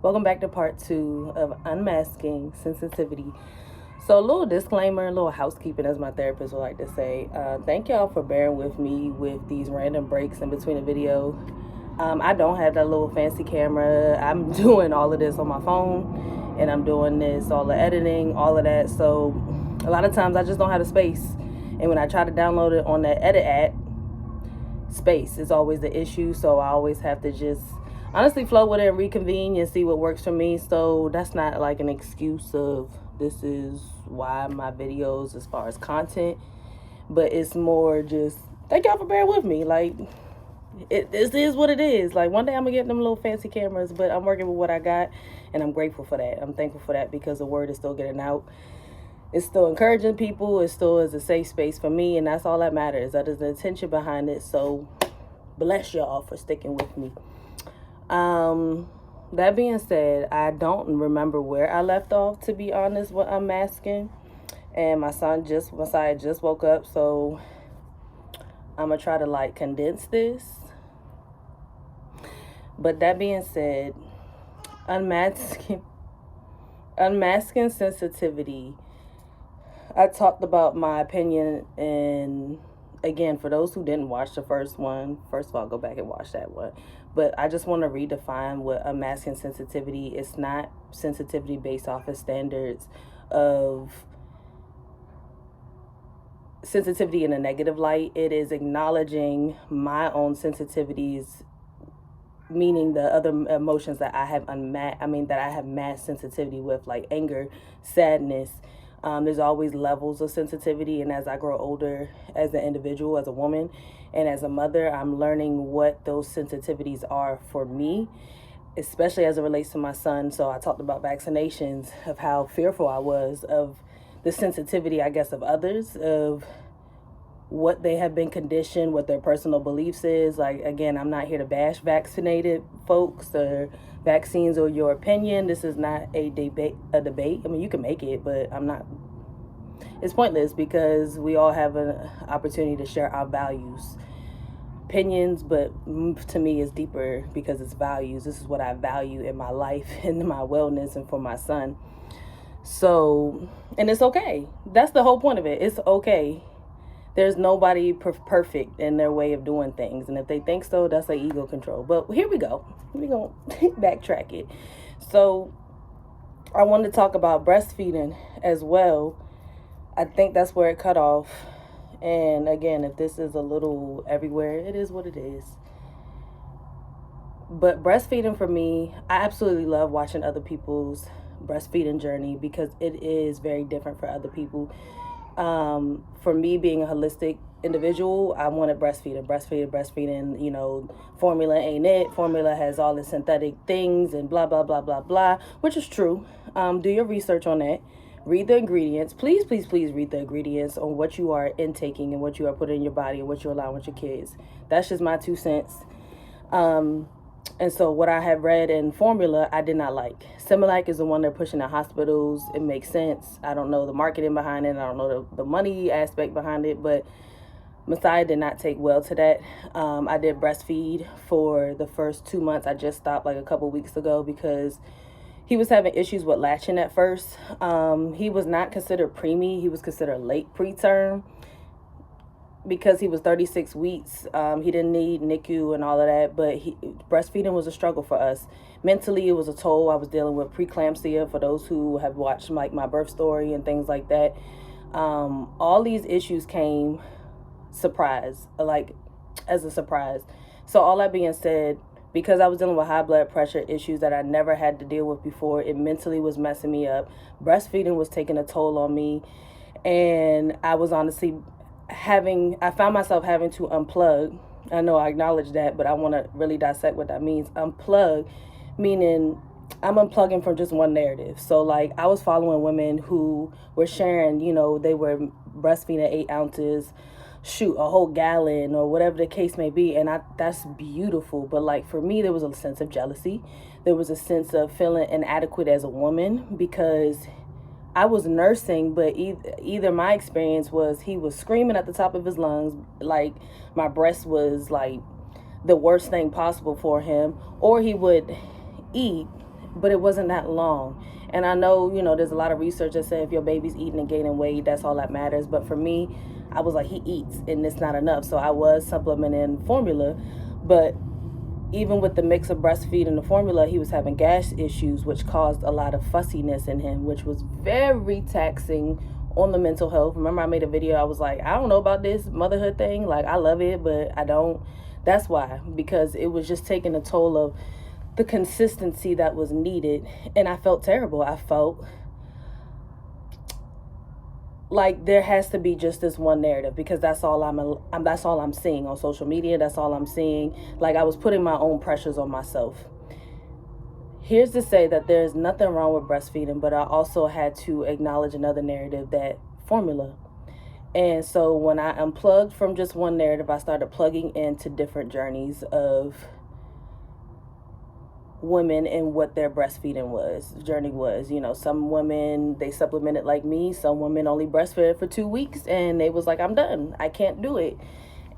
Welcome back to part 2 of Unmasking Sensitivity. So a little disclaimer, a little housekeeping, as my therapist would like to say. Thank y'all for bearing with me with these random breaks in between the video. I don't have that little fancy camera. I'm doing all of this on my phone, and I'm doing all the editing, all of that. So a lot of times I just don't have the space. And when I try to download it on that edit app, space is always the issue. So I always have to just honestly flow with it and reconvene and see what works for me. So that's not like an excuse of this is why my videos as far as content, but it's more just thank y'all for bearing with me. Like this is what it is. Like one day I'm gonna get them little fancy cameras, but I'm working with what I got, and I'm grateful for that. I'm thankful for that because the word is still getting out. It's still encouraging people. It still is a safe space for me, and that's all that matters. That is the intention behind it. So bless y'all for sticking with me. That being said, I don't remember where I left off, to be honest, with Unmasking. And Messiah just woke up, so I'm gonna try to like condense this. But that being said, unmasking sensitivity. I talked about my opinion, and again, for those who didn't watch the first one, first of all, go back and watch that one. But I just want to redefine what unmasking sensitivity is. It's not sensitivity based off of standards of sensitivity in a negative light. It is acknowledging my own sensitivities, meaning the other emotions that I have that I have mass sensitivity with, like anger, sadness. There's always levels of sensitivity, and as I grow older as an individual, as a woman, and as a mother, I'm learning what those sensitivities are for me, especially as it relates to my son. So I talked about vaccinations, of how fearful I was of the sensitivity, I guess, of others, of what they have been conditioned, what their personal beliefs is. Like, again, I'm not here to bash vaccinated folks or vaccines or your opinion. This is not a debate. I mean, you can make it, but it's pointless because we all have an opportunity to share our values. Opinions, but to me, it's deeper because it's values. This is what I value in my life and in my wellness and for my son. So, and it's okay. That's the whole point of it. It's okay. There's nobody perfect in their way of doing things. And if they think so, that's like ego control. But here we go. We're going to backtrack it. So I wanted to talk about breastfeeding as well. I think that's where it cut off. And again, if this is a little everywhere, it is what it is. But breastfeeding for me, I absolutely love watching other people's breastfeeding journey because it is very different for other people. For me, being a holistic individual, I wanted breastfeeding, you know, formula ain't it. Formula has all the synthetic things and blah, blah, blah, blah, blah, which is true. Do your research on that. Read the ingredients. Please, please, please read the ingredients on what you are intaking and what you are putting in your body and what you're allowing with your kids. That's just my 2 cents. And so what I have read in formula, I did not like. Similac is the one they're pushing in hospitals. It makes sense. I don't know the marketing behind it. I don't know the money aspect behind it, but Messiah did not take well to that. I did breastfeed for the first 2 months. I just stopped like a couple weeks ago because he was having issues with latching at first. He was not considered preemie. He was considered late preterm. Because he was 36 weeks, he didn't need NICU and all of that, but breastfeeding was a struggle for us. Mentally, it was a toll. I was dealing with preeclampsia, for those who have watched like my birth story and things like that. All these issues came as a surprise. So all that being said, because I was dealing with high blood pressure issues that I never had to deal with before, it mentally was messing me up. Breastfeeding was taking a toll on me, and I was honestly I found myself having to unplug. I know I acknowledge that, but I want to really dissect what that means. Unplug, meaning I'm unplugging from just one narrative. So like I was following women who were sharing, you know, they were breastfeeding 8 ounces, a whole gallon or whatever the case may be. And that's beautiful. But like for me, there was a sense of jealousy. There was a sense of feeling inadequate as a woman because I was nursing, but either my experience was he was screaming at the top of his lungs, like my breast was like the worst thing possible for him, or he would eat but it wasn't that long. And I know, there's a lot of research that says if your baby's eating and gaining weight, that's all that matters. But for me, I was like, he eats and it's not enough. So I was supplementing formula. But even with the mix of breastfeed and the formula, he was having gas issues, which caused a lot of fussiness in him, which was very taxing on the mental health. Remember, I made a video, I was like, I don't know about this motherhood thing. Like, I love it, but I don't. That's why, because it was just taking a toll of the consistency that was needed. And I felt terrible. I felt like there has to be just this one narrative, because that's all I'm seeing on social media. That's all I'm seeing. Like, I was putting my own pressures on myself. Here's to say that there's nothing wrong with breastfeeding, but I also had to acknowledge another narrative, that formula. And so when I unplugged from just one narrative, I started plugging into different journeys of women and what their breastfeeding journey was. Some women, they supplemented like me. Some women only breastfed for 2 weeks and they was like, I'm done, I can't do it.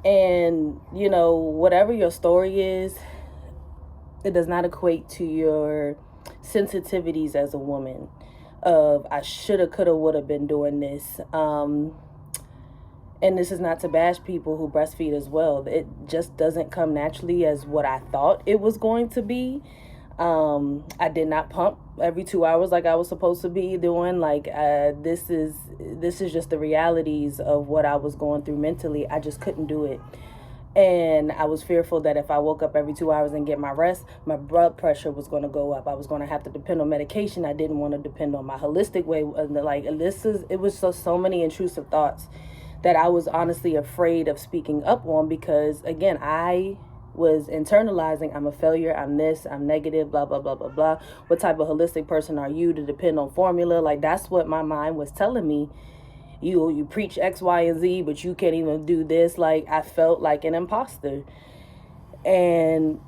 And whatever your story is, it does not equate to your sensitivities as a woman of I shoulda, coulda, woulda been doing this. And this is not to bash people who breastfeed as well. It just doesn't come naturally as what I thought it was going to be. I did not pump every 2 hours like I was supposed to be doing. Like, this is just the realities of what I was going through mentally. I just couldn't do it. And I was fearful that if I woke up every 2 hours and get my rest, my blood pressure was going to go up. I was going to have to depend on medication. I didn't want to depend on my holistic way. Like, it was so many intrusive thoughts that I was honestly afraid of speaking up on, because again, I was internalizing, I'm a failure, I'm this, I'm negative, blah, blah, blah, blah, blah. What type of holistic person are you to depend on formula? Like, that's what my mind was telling me. You preach X, Y, and Z, but you can't even do this. Like, I felt like an imposter. And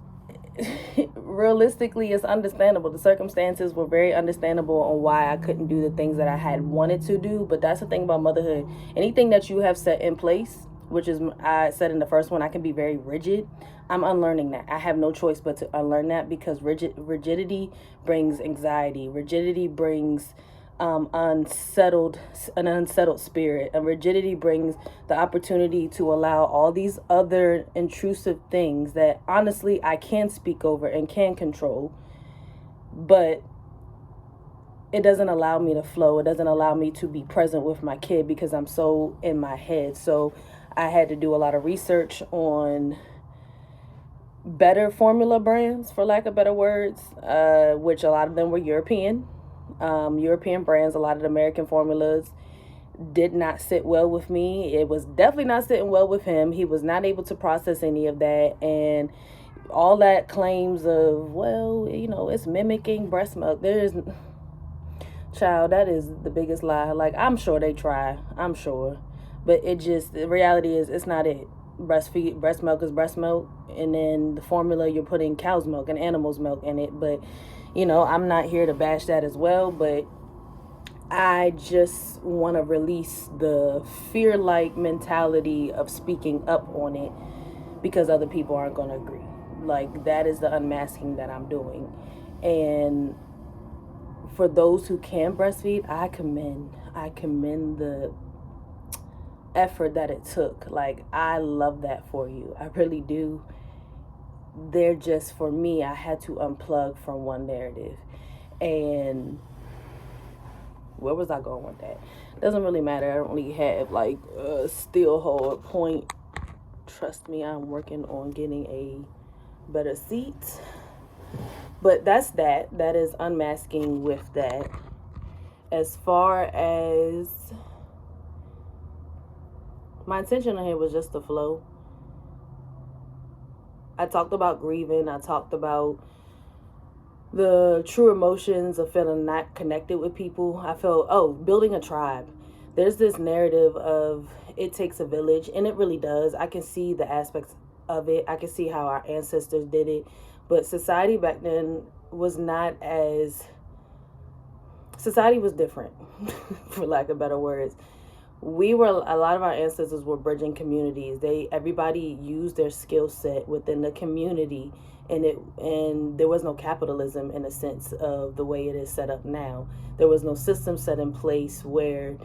realistically, it's understandable. The circumstances were very understandable on why I couldn't do the things that I had wanted to do. But that's the thing about motherhood. Anything that you have set in place, which is, I said in the first one, I can be very rigid. I'm unlearning that. I have no choice but to unlearn that, because rigidity brings anxiety. Rigidity brings an unsettled spirit. And rigidity brings the opportunity to allow all these other intrusive things that honestly I can speak over and can control, but it doesn't allow me to flow. It doesn't allow me to be present with my kid because I'm so in my head. So I had to do a lot of research on better formula brands, for lack of better words, which a lot of them were European brands. A lot of the American formulas did not sit well with me. It was definitely not sitting well with him. He was not able to process any of that. And all that claims of, well, it's mimicking breast milk. Child, that is the biggest lie. Like, I'm sure they try. I'm sure. But the reality is, it's not it. Breast milk is breast milk. And then the formula, you're putting cow's milk and animal's milk in it. But I'm not here to bash that as well, but I just want to release the fear-like mentality of speaking up on it because other people aren't going to agree. Like, that is the unmasking that I'm doing. And for those who can breastfeed, I commend the effort that it took. Like, I love that for you. I really do. They're just, for me, I had to unplug from one narrative. And where was I going with that? Doesn't really matter. I don't really have like a still hold point. Trust me, I'm working on getting a better seat. But that's that. That is unmasking with that. As far as my intention on here was just to flow. I talked about grieving. I talked about the true emotions of feeling not connected with people. I felt, building a tribe. There's this narrative of it takes a village, and it really does. I can see the aspects of it. I can see how our ancestors did it. But society back then was society was different, for lack of better words. A lot of our ancestors were bridging communities. Everybody used their skill set within the community and there was no capitalism in a sense of the way it is set up now. There was no system set in place where,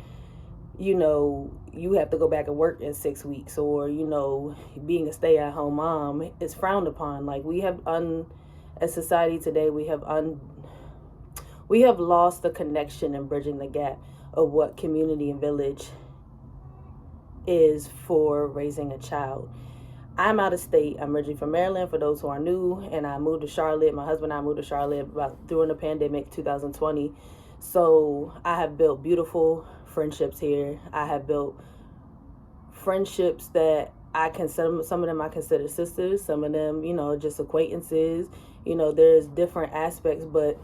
you know, you have to go back and work in 6 weeks, or, you know, being a stay-at-home mom is frowned upon. Like, as society today, we have lost the connection and bridging the gap of what community and village is for raising a child. I'm out of state. I'm originally from Maryland, for those who are new, and I moved to Charlotte. My husband and I moved to Charlotte about during the pandemic, 2020. So I have built beautiful friendships here. I have built friendships that I consider, some of them I consider sisters, some of them, you know, just acquaintances. You know, there's different aspects, but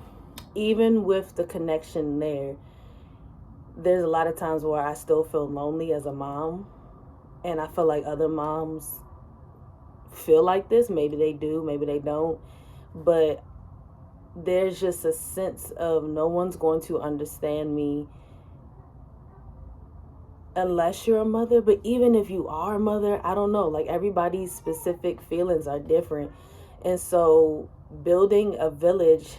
even with the connection there's a lot of times where I still feel lonely as a mom, and I feel like other moms feel like this. Maybe they do, maybe they don't, but there's just a sense of no one's going to understand me unless you're a mother. But even if you are a mother, I don't know, like, everybody's specific feelings are different. And so building a village,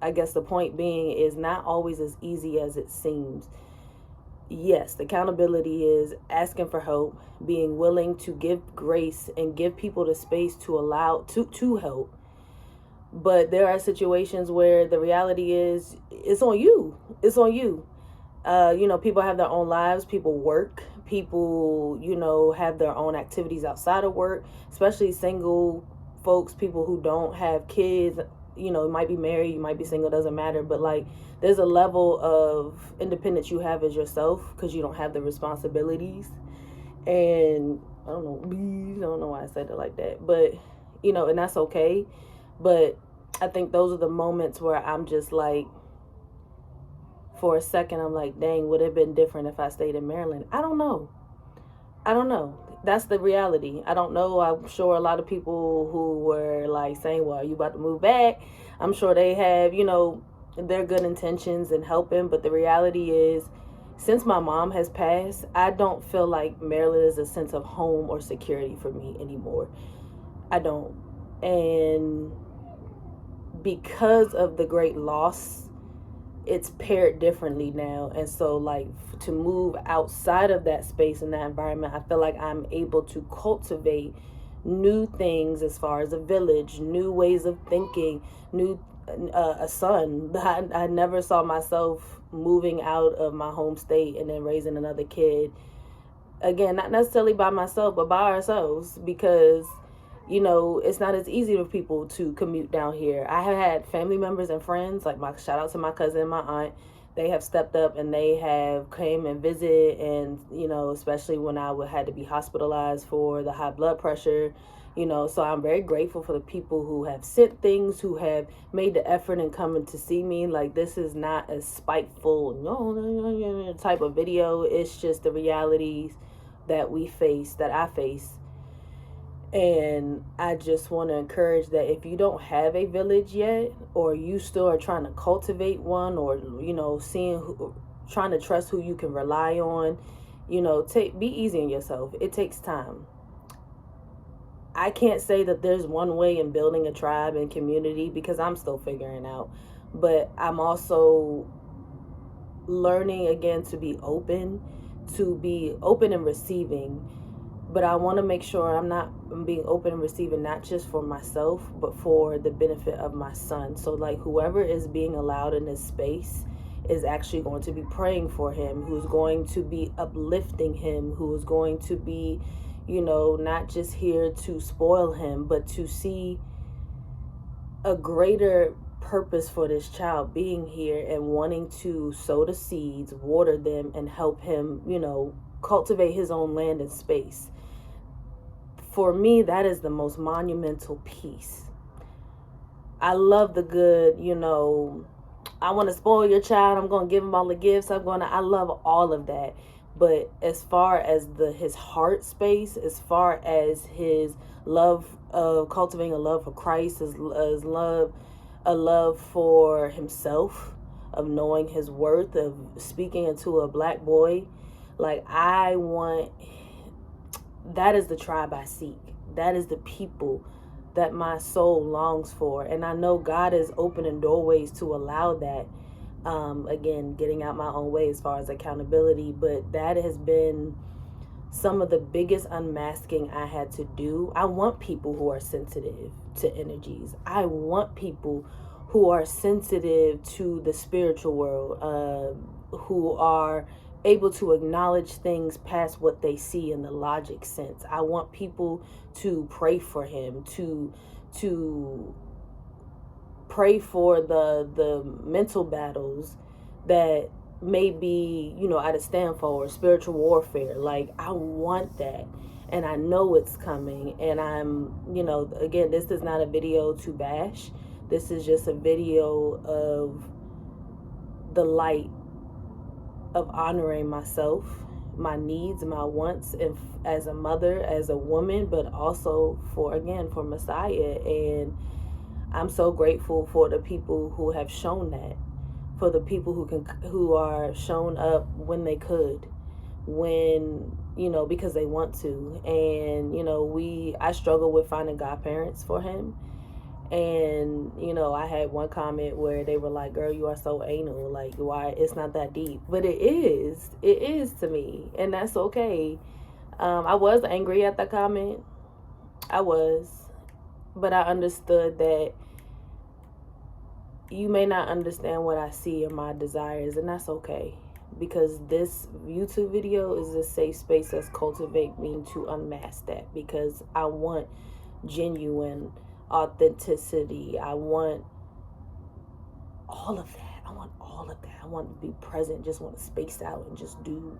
I guess the point being, is not always as easy as it seems. Yes, the accountability is asking for help, being willing to give grace and give people the space to allow to help. But there are situations where the reality is it's on you. It's on you. You know, people have their own lives, people work, people, you know, have their own activities outside of work, especially single folks, people who don't have kids. You know, you might be married, you might be single, doesn't matter. But, like, there's a level of independence you have as yourself because you don't have the responsibilities. And I don't know why I said it like that. But, you know, and that's okay. But I think those are the moments where I'm just like, for a second, I'm like, dang, would it have been different if I stayed in Maryland? I don't know. That's the reality. I don't know. I'm sure a lot of people who were like saying, well, are you about to move back? I'm sure they have, you know, their good intentions in helping. But the reality is, since my mom has passed, I don't feel like Maryland is a sense of home or security for me anymore. I don't. And because of the great loss, it's paired differently now. And so, like, to move outside of that space and that environment, I feel like I'm able to cultivate new things as far as a village, new ways of thinking, a son. I never saw myself moving out of my home state and then raising another kid. Again, not necessarily by myself, but by ourselves, because, you know, it's not as easy for people to commute down here. I have had family members and friends, like, my shout out to my cousin and my aunt. They have stepped up and they have came and visited, and, you know, especially when I had to be hospitalized for the high blood pressure, you know. So I'm very grateful for the people who have sent things, who have made the effort in coming to see me. Like, this is not a spiteful type of video. It's just the realities that I face. And I just want to encourage that if you don't have a village yet, or you still are trying to cultivate one, or, you know, trying to trust who you can rely on, you know, be easy on yourself. It takes time. I can't say that there's one way in building a tribe and community, because I'm still figuring out. But I'm also learning again to be open and receiving. But I want to make sure I'm being open and receiving, not just for myself, but for the benefit of my son. So, like, whoever is being allowed in this space is actually going to be praying for him, who's going to be uplifting him, who is going to be, you know, not just here to spoil him, but to see a greater purpose for this child being here and wanting to sow the seeds, water them, and help him, you know, cultivate his own land and space. For me, that is the most monumental piece. I love the good, you know, I want to spoil your child, I'm going to give him all the gifts, I love all of that. But as far as his heart space, as far as his love of cultivating a love for Christ, a love for himself, of knowing his worth, of speaking into a black boy, like, that is the tribe I seek. That is the people that my soul longs for. And I know God is opening doorways to allow that. Again, getting out my own way as far as accountability, but that has been some of the biggest unmasking I had to do. I want people who are sensitive to energies. I want people who are sensitive to the spiritual world, who are able to acknowledge things past what they see in the logic sense. I want people to pray for him, to pray for the mental battles that may be, at a stand for spiritual warfare. Like, I want that, and I know it's coming. And I'm, again, this is not a video to bash. This is just a video of the light of honoring myself, my needs, my wants, and as a mother, as a woman, but also for Messiah. And I'm so grateful for the people who have shown that, for the people who are shown up when they could, when, because they want to. And, I struggle with finding godparents for him. And, I had one comment where they were like, girl, you are so anal. Like, why? It's not that deep. But it is to me. And that's okay. I was angry at the comment. I was. But I understood that you may not understand what I see in my desires, and that's okay. Because this YouTube video is a safe space that's cultivate me to unmask that. Because I want genuine authenticity. I want all of that. I want all of that. I want to be present, just want to space out and just do,